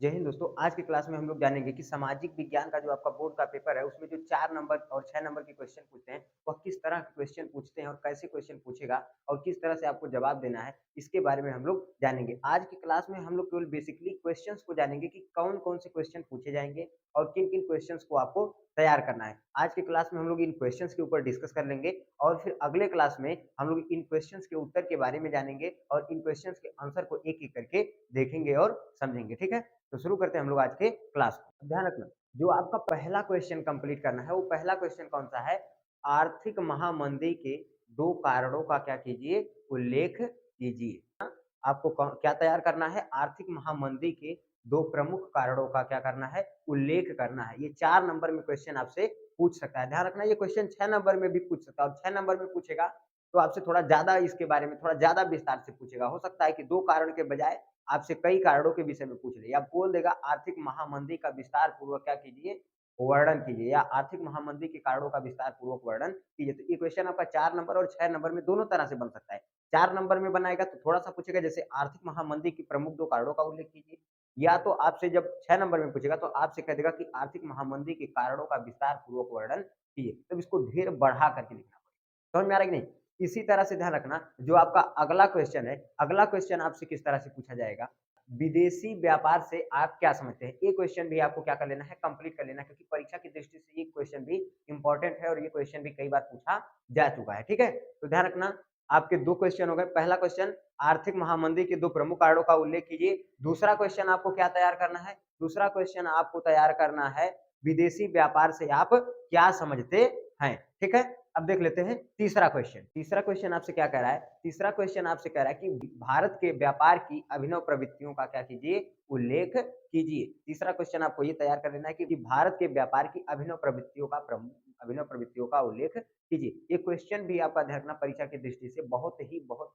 जय हिंद दोस्तों, आज की क्लास में हम लोग जानेंगे कि सामाजिक विज्ञान का जो आपका बोर्ड का पेपर है, उसमें जो 4 नंबर और 6 नंबर के क्वेश्चन पूछते हैं, वह किस तरह के क्वेश्चन पूछते हैं और कैसे क्वेश्चन पूछेगा और किस तरह से आपको जवाब देना है, इसके बारे में हम लोग जानेंगे। आज की क्लास में हम लोग केवल बेसिकली क्वेश्चंस को जानेंगे कि कौन-कौन से क्वेश्चन पूछे जाएँगे और किन-किन क्वेश्चंस को आपको तैयार करना है। आज की क्लास में हम लोग इन क्वेश्चंस के ऊपर डिस्कस कर लेंगे और फिर अगले क्लास में हम लोग इन क्वेश्चंस के उत्तर के बारे में जानेंगे और इन क्वेश्चंस के आंसर को एक-एक करके देखेंगे और समझेंगे, ठीक है? तो शुरू करते हैं हम लोग आज के क्लास को। ध्यान रखना, जो आपका पहला क्वेश्चन कंप्लीट करना है, वो पहला क्वेश्चन कौन-सा है? आर्थिक महामंदी के 2 कारणों का क्या कीजिए? उल्लेख कीजिए। हाँ, आपको क्या तैयार करना है? आर्थिक महामंदी के 2 प्रमुख कारणों का क्या करना है? उल्लेख करना है। ये 4 नंबर में क्वेश्चन आपसे पूछ सकता है। ध्यान रखना, ये क्वेश्चन 6 नंबर में भी पूछ सकता है और 6 नंबर में पूछेगा तो आपसे थोड़ा ज़्यादा इसके बारे में थोड़ा ज़्यादा विस्तार से पूछेगा। हो सकता है कि 2 कारण के बजाय आपसे कई कारणों के विषय में पूछ ले या बोल देगा आर्थिक महामंदी का विस्तार पूर्वक क्या कीजिए? वर्णन कीजिए या आर्थिक महामंदी के कारणों का विस्तार पूर्वक वर्णन कीजिए। तो ये क्वेश्चन आपका 4 नंबर और 6 नंबर में दोनों तरह से बन सकता है। 4 नंबर में बनाएगा तो थोड़ा-सा पूछेगा जैसे आर्थिक महामंदी की प्रमुख 2 कारणों का उल्लेख कीजिए या तो आपसे जब 6 नंबर में पूछेगा तो आपसे कह देगा कि आर्थिक महामंदी के कारणों का विस्तार पूर्वक वर्णन कीजिए। तब इसको ढेर बढ़ा करके लिखना पड़ेगा। समझ में आ रहा है कि नहीं? इसी तरह से ध्यान रखना, जो आपका अगला क्वेश्चन है, अगला क्वेश्चन आपसे किस तरह से पूछा जाएगा? विदेशी व्यापार से आप क्या समझते हैं? ये क्वेश्चन भी आपको क्या कर लेना है? कंप्लीट कर लेना है क्योंकि परीक्षा की दृष्टि से ये क्वेश्चन भी इम्पोर्टेंट है और ये क्वेश्चन भी कई बार पूछा जा चुका है, ठीक है? तो ध्यान रखना, आपके 2 क्वेश्चन हो गए। पहला क्वेश्चन आर्थिक महामंदी के 2 प्रमुख कारणों का उल्लेख कीजिए। दूसरा क्वेश्चन आपको क्या तैयार करना है? दूसरा क्वेश्चन आपको तैयार करना है विदेशी व्यापार से आप क्या समझते हैं? ठीक है? अब देख लेते हैं तीसरा क्वेश्चन। तीसरा क्वेश्चन आपसे क्या कह रहा है? तीसरा क्वेश्चन आपसे कह रहा है कि भारत के व्यापार की अभिनव प्रवृत्तियों का क्या कीजिए? उल्लेख कीजिए। तीसरा क्वेश्चन आपको ये तैयार कर लेना है कि भारत के व्यापार की अभिनव प्रवृत्तियों का उल्लेख कीजिए। ये क्वेश्चन भी आपका ध्यान रखना, परीक्षा की दृष्टि से बहुत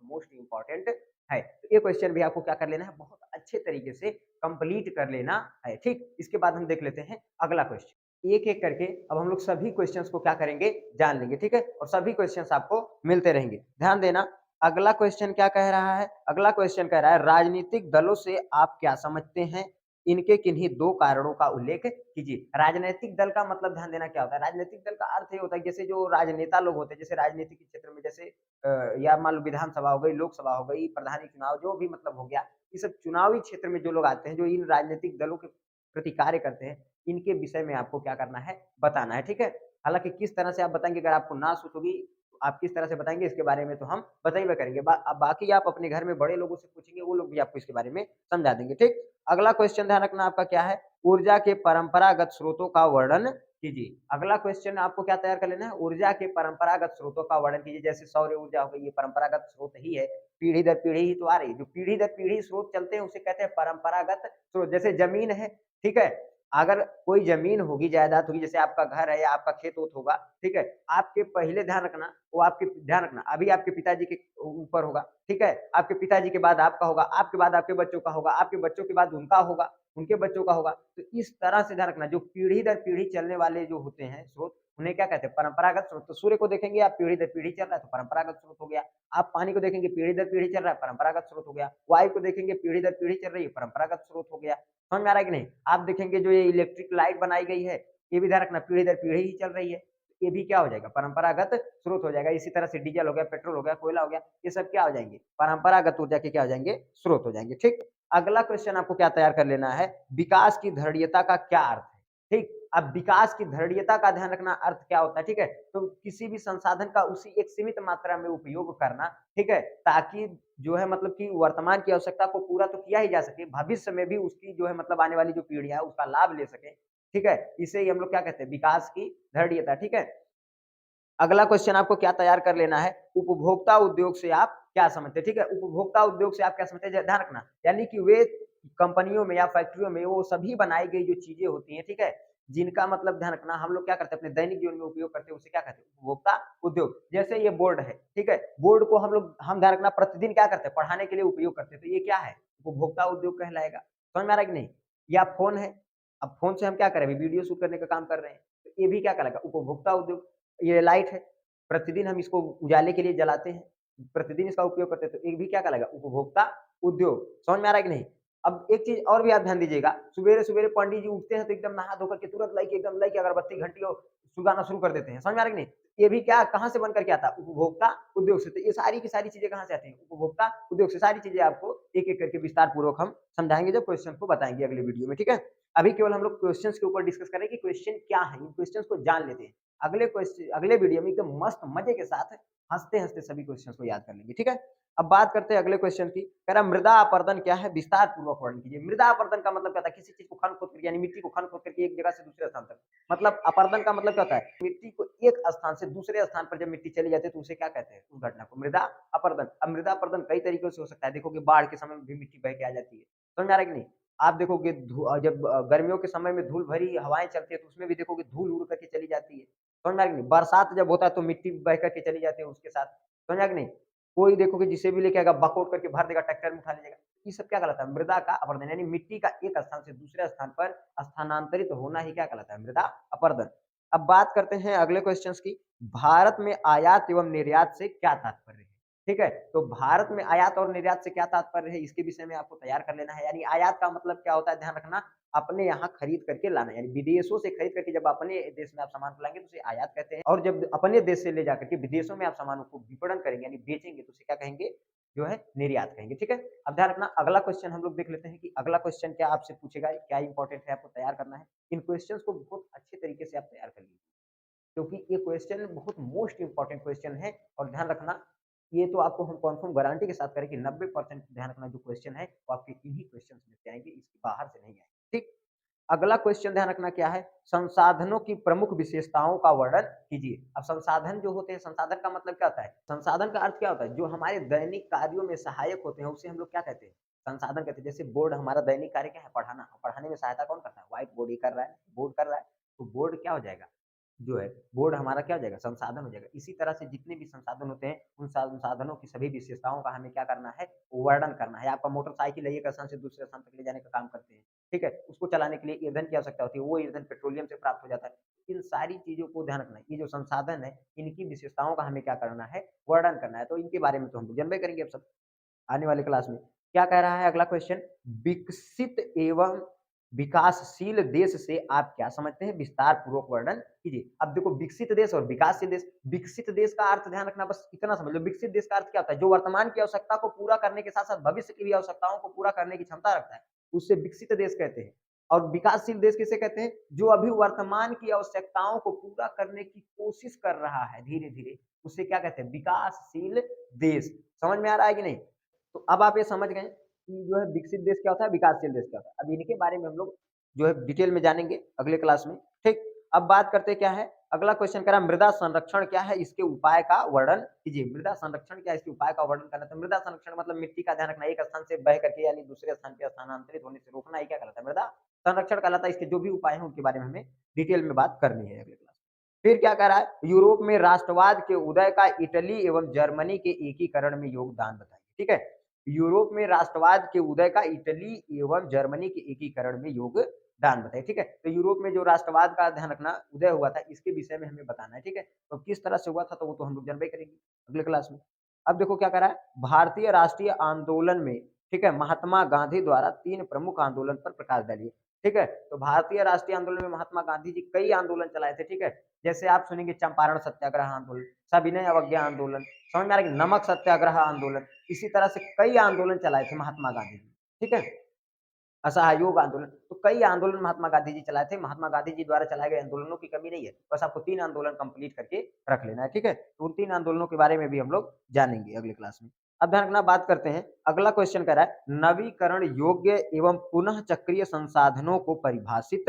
मोस्ट इम्पोर्टेंट है। तो ये क्वेश्चन भी आपको क्या कर लेना है? बहुत अच्छे तरीके से कंप्लीट कर लेना है, ठीक? इसके बाद हम देख लेते हैं अगला क्वेश्चन। एक-एक करके अब हम लोग सभी क्वेश्चंस को क्या करेंगे? जान लेंगे, ठीक है? और सभी क्वेश्चंस आपको मिलते रहेंगे। ध्यान देना, अगला क्वेश्चन क्या कह रहा है? अगला क्वेश्चन कह रहा है राजनीतिक दलों से आप क्या समझते हैं? इनके किन्हीं 2 कारणों का उल्लेख कीजिए। राजनैतिक दल का मतलब ध्यान देना क्या होता है? राजनैतिक दल का अर्थ ये होता है जैसे जो राजनेता लोग होते हैं, जैसे राजनीति के क्षेत्र में जैसे या मान लो विधानसभा हो गई, लोकसभा हो गई, प्रधानी चुनाव जो भी मतलब हो गया, ये सब चुनावी क्षेत्र में जो लोग आते हैं, जो इन राजनीतिक दलों के प्रति कार्य करते हैं, इनके विषय में आपको क्या करना है? बताना है, ठीक है? हालाँकि किस तरह से आप बताएँगे अगर आपको ना सूझ होगी, तो आप किस तरह से बताएँगे इसके बारे में तो हम बताइए करेंगे। अब बाकी आप अपने घर में बड़े लोगों से पूछेंगे, वो लोग भी आपको इसके बारे में समझा देंगे, ठीक? अगला क्वेश्चन ध्यान रखना आपका क्या है? ऊर्जा के परंपरागत स्रोतों का वर्णन कीजिए। अगला क्वेश्चन आपको क्या तैयार कर लेना है? ऊर्जा के परंपरागत स्रोतों का वर्णन कीजिए। जैसे सौर ऊर्जा हो गई, ये परंपरागत स्रोत ही है, पीढ़ी दर पीढ़ी ही तो आ रही है। जो पीढ़ी दर पीढ़ी स्रोत चलते हैं, उसे कहते हैं परंपरागत स्रोत। जैसे जमीन है, ठीक है? अगर कोई ज़मीन होगी, जायदाद होगी, जैसे आपका घर है या आपका खेत-ओत होगा, ठीक है? आपके पहले ध्यान रखना, वो आपके ध्यान रखना, अभी आपके पिताजी के ऊपर होगा, ठीक है? आपके पिताजी के बाद आपका होगा, आपके बाद आपके बच्चों का होगा, आपके बच्चों के बाद उनका होगा, उनके बच्चों का होगा। तो इस तरह से ध्यान रखना, जो पीढ़ी दर पीढ़ी चलने वाले जो होते हैं स्रोत, उन्हें क्या कहते हैं? परंपरागत स्रोत। तो सूर्य को देखेंगे आप, पीढ़ी दर पीढ़ी चल रहा है, तो परंपरागत स्रोत हो गया। आप पानी को देखेंगे, पीढ़ी दर पीढ़ी चल रहा है, परंपरागत स्रोत हो गया। वायु को देखेंगे, पीढ़ी दर पीढ़ी चल रही है, परंपरागत स्रोत हो गया। समझ में आ रहा है कि नहीं? आप देखेंगे जो ये इलेक्ट्रिक लाइट बनाई गई है, ये भी ध्यान रखना पीढ़ी दर पीढ़ी ही चल रही है। ये भी क्या हो जाएगा? परंपरागत स्रोत हो जाएगा। इसी तरह से डीजल हो गया, पेट्रोल हो गया, कोयला हो गया, ये सब क्या हो जाएँगे? परंपरागत ऊर्जा के क्या हो जाएँगे? स्रोत हो जाएँगे, ठीक? अगला क्वेश्चन आपको क्या तैयार कर लेना है? विकास की धैर्यता का क्या अर्थ है? ठीक? अब विकास की धैर्यता का ध्यान रखना अर्थ क्या होता है, ठीक है? तो किसी भी संसाधन का उसी एक सीमित मात्रा में उपयोग करना, ठीक है? ताकि जो है मतलब कि वर्तमान की आवश्यकता को पूरा तो किया ही जा सके, भविष्य में भी उसकी जो है मतलब आने वाली जो पीढ़ियाँ है उसका लाभ ले सकें, ठीक है? इसे ही हम लोग क्या कहते हैं? विकास की धैर्यता, ठीक है? अगला क्वेश्चन आपको क्या तैयार कर लेना है? उपभोक्ता उद्योग से आप क्या समझते हैं? ठीक है? उपभोक्ता उद्योग से आप क्या समझते हैं? ध्यान रखना, यानी कि वे कंपनियों में या फैक्ट्रियों में वो सभी बनाई गई जो चीज़ें होती हैं, ठीक है? जिनका मतलब ध्यान रखना हम लोग क्या करते हैं अपने दैनिक जीवन में उपयोग करते हैं, उसे क्या कहते हैं? उपभोक्ता उद्योग। जैसे ये बोर्ड है, ठीक है? बोर्ड को हम ध्यान रखना प्रतिदिन क्या करते हैं? पढ़ाने के लिए उपयोग करते हैं, तो ये क्या है? उपभोक्ता उद्योग कहलाएगा। समझ में आ रहा है कि नहीं? या फ़ोन है, अब फ़ोन से हम क्या कर रहे हैं? अभी वीडियो शूट करने का काम कर रहे हैं, तो ये भी क्या कहलाएगा? उपभोक्ता उद्योग। ये लाइट है, प्रतिदिन हम इसको उजाले के लिए जलाते हैं, प्रतिदिन इसका उपयोग करते हैं, तो ये भी क्या कहलाएगा? उपभोक्ता उद्योग। समझ में आ रहा है कि नहीं? अब एक चीज और भी आप ध्यान दीजिएगा, सवेरे सवेरे पंडित जी उठते हैं तो एकदम नहा धोकर के तुरंत एकदम लाइक अगरबत्ती घंटी और सुगाना शुरू कर देते हैं, समझ में आ रहा है कि नहीं? ये भी क्या कहाँ से बन करके आता है? उपभोक्ता उद्योग से। तो ये सारी की सारी चीजें कहाँ से आती हैं? उपभोक्ता उद्योग से। सारी चीजें आपको एक एक करके विस्तार पूर्वक हम समझाएंगे जब क्वेश्चन को बताएंगे अगले वीडियो में, ठीक है? अभी केवल हम लोग क्वेश्चन के ऊपर डिस्कस करें कि क्वेश्चन क्या है, इन क्वेश्चन को जान लेते हैं। अगले क्वेश्चन अगले वीडियो में एकदम मस्त मजे के साथ हंसते हंसते सभी क्वेश्चन को याद कर लेंगे, ठीक है? अब बात करते हैं अगले क्वेश्चन की। कह रहा मृदा अपरदन क्या है, विस्तार पूर्वक वर्णन कीजिए। मृदा अपरदन का मतलब क्या होता है? किसी चीज को खन खोद करके यानी मिट्टी को खन खोद करके एक जगह से दूसरे स्थान तक। मतलब अपरदन का मतलब क्या होता है? मिट्टी को एक स्थान से दूसरे स्थान पर जब मिट्टी चली जाती है तो उसे क्या कहते हैं? उस घटना को मृदा अपरदन। अब मृदा अपरदन कई तरीकों से हो सकता है। देखोगे बाढ़ के समय में भी मिट्टी बह के आ जाती है, समझ में आ रहा है कि नहीं? आप देखोगे जब गर्मियों के समय में धूल भरी हवाएं चलती है तो उसमें भी देखोगे धूल उड़ करके चली जाती है, समझ में आ रहा है कि नहीं? बरसात जब होता है तो मिट्टी बह करके चली जाती है उसके साथ, समझ में आ रहा है कि नहीं? कोई देखोगे जिसे भी लेके आएगा बकोट करके भर देगा, ट्रैक्टर में उठा लीजिएगा। ये सब क्या कहलाता है? मृदा का अपरदन। यानी मिट्टी का एक स्थान से दूसरे स्थान पर स्थानांतरित होना ही क्या कहलाता है? मृदा अपरदन। अब बात करते हैं अगले क्वेश्चंस की। भारत में आयात एवं निर्यात से क्या तात्पर्य है? ठीक है, तो भारत में आयात और निर्यात से क्या तात्पर्य है, इसके विषय में आपको तैयार कर लेना है। यानी आयात का मतलब क्या होता है, ध्यान रखना, अपने यहाँ खरीद करके लाना। यानी विदेशों से खरीद करके जब अपने देश में आप सामान को लाएंगे तो उसे आयात कहते हैं, और जब अपने देश से ले जाकर के विदेशों में आप सामानों को विपणन करेंगे यानी बेचेंगे तो उसे क्या कहेंगे? जो है निर्यात कहेंगे, ठीक है? अब ध्यान रखना, अगला क्वेश्चन हम लोग देख लेते हैं कि अगला क्वेश्चन क्या आपसे पूछेगा, क्या इंपॉर्टेंट है आपको तैयार करना है। इन क्वेश्चंस को बहुत अच्छे तरीके से आप तैयार कर लीजिए, क्योंकि ये क्वेश्चन बहुत मोस्ट इंपॉर्टेंट क्वेश्चन है। और ध्यान रखना, ये तो आपको हम कन्फर्म गारंटी के साथ करें कि 90% ध्यान रखना जो क्वेश्चन है वो आपके इन्हीं क्वेश्चन में से आएंगे, इसके बाहर से नहीं आएंगे, ठीक? अगला क्वेश्चन ध्यान रखना क्या है, संसाधनों की प्रमुख विशेषताओं का वर्णन कीजिए। अब संसाधन जो होते हैं, संसाधन का मतलब क्या होता है? संसाधन का अर्थ क्या होता है? जो हमारे दैनिक कार्यों में सहायक होते हैं उसे हम लोग क्या कहते हैं? संसाधन कहते हैं। जैसे बोर्ड, हमारा दैनिक कार्य क्या है? पढ़ाना। पढ़ाने में सहायता कौन करता है? व्हाइट बोर्ड ही कर रहा है, बोर्ड कर रहा है। तो बोर्ड क्या हो जाएगा? जो है बोर्ड हमारा क्या हो जाएगा? संसाधन हो जाएगा। इसी तरह से जितने भी संसाधन होते हैं उन संसाधनों की सभी विशेषताओं का हमें क्या करना है? वर्णन करना है। आपका मोटरसाइकिल है, एक स्थान से दूसरे स्थान तक ले जाने का काम करते हैं, ठीक है? उसको चलाने के लिए ईंधन की आवश्यकता होती है, वो ईंधन पेट्रोलियम से प्राप्त हो जाता है। इन सारी चीजों को ध्यान रखना है। ये जो संसाधन है इनकी विशेषताओं का हमें क्या करना है? वर्णन करना है। तो इनके बारे में तो हम जानबे करेंगे अब सब आने वाले क्लास में। क्या कह रहा है अगला क्वेश्चन, विकसित एवं विकासशील देश से आप क्या समझते हैं? विस्तार पूर्वक वर्णन कीजिए। अब देखो, विकसित देश और विकासशील देश, विकसित देश का अर्थ ध्यान रखना, बस इतना समझ लो, विकसित देश का अर्थ क्या होता है? जो वर्तमान की आवश्यकता को पूरा करने के साथ साथ भविष्य की भी आवश्यकताओं को पूरा करने की क्षमता रखता है, उससे विकसित देश कहते हैं। और विकासशील देश किसे कहते हैं? जो अभी वर्तमान की आवश्यकताओं को पूरा करने की कोशिश कर रहा है धीरे धीरे, उसे क्या कहते हैं? विकासशील देश। समझ में आ रहा है कि नहीं? तो अब आप ये समझ गए कि जो है विकसित देश क्या होता है, विकासशील देश क्या होता है। अब इनके बारे में हम लोग जो है डिटेल में जानेंगे अगले क्लास में, ठीक? अब बात करते क्या है, अगला क्वेश्चन कह रहा मृदा संरक्षण क्या है, इसके उपाय का वर्णन कीजिए। मृदा संरक्षण क्या है, इसके उपाय का वर्णन करना। तो मृदा संरक्षण मतलब मिट्टी का, ध्यान रखना, एक स्थान से बह करके यानी दूसरे स्थान पे स्थानांतरित होने से रोकना, ही क्या कहलाता है? मृदा संरक्षण कहलाता है। इसके जो भी उपाय हैं उनके बारे में हमें डिटेल में बात करनी है अगले क्लास। फिर क्या कह रहा है, यूरोप में राष्ट्रवाद के उदय का इटली एवं जर्मनी के एकीकरण में योगदान बताइए, ठीक है? यूरोप में राष्ट्रवाद के उदय का इटली एवं जर्मनी के एकीकरण में योगदान बताइए, ठीक है? तो यूरोप में जो राष्ट्रवाद का, ध्यान रखना, उदय हुआ था, इसके विषय में हमें बताना है, ठीक है? तो किस तरह से हुआ था तो वो तो हम लोग जानबे करेंगे अगले क्लास में। अब देखो क्या कर रहा है, भारतीय राष्ट्रीय आंदोलन में, ठीक है, महात्मा गांधी द्वारा 3 प्रमुख आंदोलन पर प्रकाश डालिए, ठीक है? तो भारतीय राष्ट्रीय आंदोलन में महात्मा गांधी जी कई आंदोलन चलाए थे, ठीक है? जैसे आप सुनेंगे चंपारण सत्याग्रह आंदोलन, सविनय अवज्ञा आंदोलन, समझ में आ रहा है कि नमक सत्याग्रह आंदोलन, इसी तरह से कई आंदोलन चलाए थे महात्मा गांधी जी, ठीक है? असहयोग आंदोलन, तो कई आंदोलन महात्मा गांधी जी चलाए थे। महात्मा गांधी जी द्वारा चलाए गए आंदोलनों की कमी नहीं है, बस आपको 3 आंदोलन कंप्लीट करके रख लेना है, ठीक है? तो उन 3 आंदोलनों के बारे में भी हम लोग जानेंगे अगले क्लास में। अब ध्यान रखना, बात करते हैं, अगला क्वेश्चन कह रहा है नवीकरण योग्य एवं पुनः चक्रीय संसाधनों को परिभाषित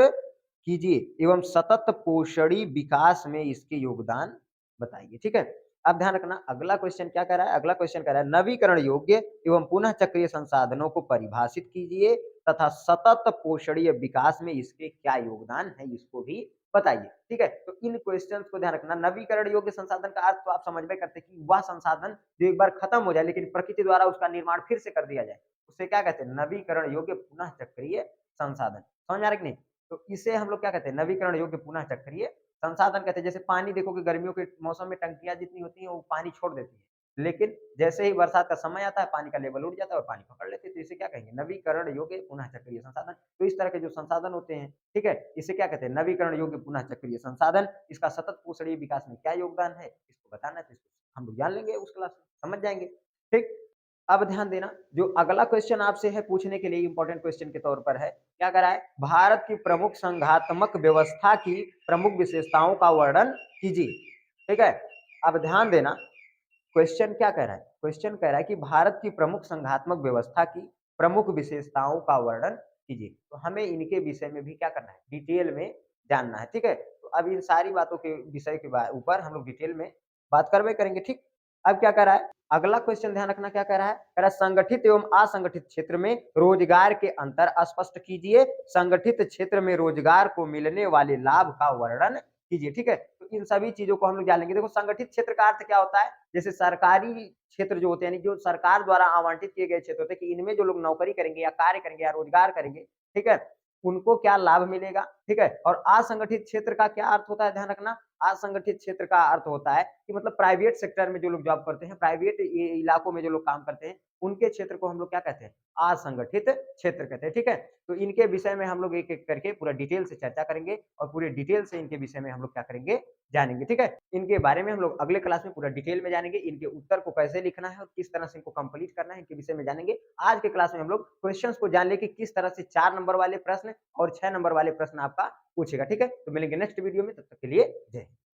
कीजिए एवं सतत पोषणी विकास में इसके योगदान बताइए, ठीक है? अब ध्यान रखना, अगला क्वेश्चन क्या कह रहा है, अगला क्वेश्चन कह रहा है नवीकरण योग्य एवं पुनः चक्रीय संसाधनों को परिभाषित कीजिए तथा सतत पोषणीय विकास में इसके क्या योगदान है, इसको भी बताइए, ठीक है? तो इन क्वेश्चंस को ध्यान रखना। नवीकरण योग्य संसाधन का अर्थ तो आप समझ में करते हैं कि वह संसाधन जो एक बार खत्म हो जाए लेकिन प्रकृति द्वारा उसका निर्माण फिर से कर दिया जाए, उसे क्या कहते हैं? नवीकरण योग्य पुनः चक्रीय संसाधन। समझ आ रहा है कि नहीं? तो इसे हम लोग क्या कहते हैं? नवीकरण योग्य पुनः चक्रीय संसाधन कहते हैं। जैसे पानी देखोगे, गर्मियों के मौसम में टंकियां जितनी होती हैं वो पानी छोड़ देती है, लेकिन जैसे ही बरसात का समय आता है, पानी का लेवल उठ जाता है और पानी पकड़ लेते हैं, तो इसे क्या कहेंगे? नवीकरण योग्य पुनः चक्रीय संसाधन। तो इस तरह के जो संसाधन होते हैं, ठीक है? इसे क्या कहते हैं? नवीकरण योग्य पुनः चक्रीय संसाधन। इसका सतत पोषणीय विकास में क्या योगदान है? इसको बताना है, तो इसको हम लोग जान लेंगे उस क्लास में, समझ जाएँगे, ठीक? अब ध्यान देना, जो अगला क्वेश्चन आपसे है पूछने के लिए इम्पोर्टेंट क्वेश्चन के तौर पर है, क्या करा है? भारत की प्रमुख संघात्मक व्यवस्था की प्रमुख विशेषताओं का वर्णन कीजिए, ठीक है? अब ध्यान देना, क्वेश्चन क्या कह रहा है? क्वेश्चन कह रहा है कि भारत की प्रमुख संघात्मक व्यवस्था की प्रमुख विशेषताओं का वर्णन कीजिए। तो हमें इनके विषय में भी क्या करना है? डिटेल में जानना है, ठीक है? तो अब इन सारी बातों के विषय के ऊपर हम लोग डिटेल में बात करबे करेंगे, ठीक? अब क्या कह रहा है? अगला क्वेश्चन ध्यान रखना क्या कह रहा है? कह रहा है संगठित एवं असंगठित क्षेत्र में रोजगार के अंतर स्पष्ट कीजिए। संगठित क्षेत्र में रोजगार को मिलने वाले लाभ का वर्णन कीजिए, ठीक है? तो इन सभी चीजों को हम लोग जान लेंगे। देखो, संगठित क्षेत्र का अर्थ क्या होता है? जैसे सरकारी क्षेत्र जो होते हैं, यानी जो सरकार द्वारा आवंटित किए गए क्षेत्र होते हैं कि इनमें जो लोग नौकरी करेंगे या कार्य करेंगे या रोजगार करेंगे, ठीक है? उनको क्या लाभ मिलेगा, ठीक है? और असंगठित क्षेत्र का क्या अर्थ होता है? ध्यान रखना, असंगठित क्षेत्र का अर्थ होता है कि मतलब प्राइवेट सेक्टर में जो लोग जॉब करते हैं, प्राइवेट इलाकों में जो लोग काम करते हैं, उनके क्षेत्र को हम लोग क्या कहते हैं? असंगठित क्षेत्र कहते हैं, ठीक है? तो इनके विषय में हम लोग एक-एक करके पूरा डिटेल से चर्चा करेंगे और पूरे डिटेल से इनके विषय में हम लोग क्या करेंगे? जानेंगे, ठीक है? इनके बारे में हम लोग अगले क्लास में पूरा डिटेल में जानेंगे, इनके उत्तर को कैसे लिखना है और किस तरह से इनको कंप्लीट करना है, इनके विषय में जानेंगे। आज के क्लास में हम लोग क्वेश्चंस को जान लें कि किस तरह से 4 नंबर वाले प्रश्न और 6 नंबर वाले प्रश्न आपका पूछेगा, ठीक है? तो मिलेंगे नेक्स्ट वीडियो में, तब तक के लिए जय हिंद।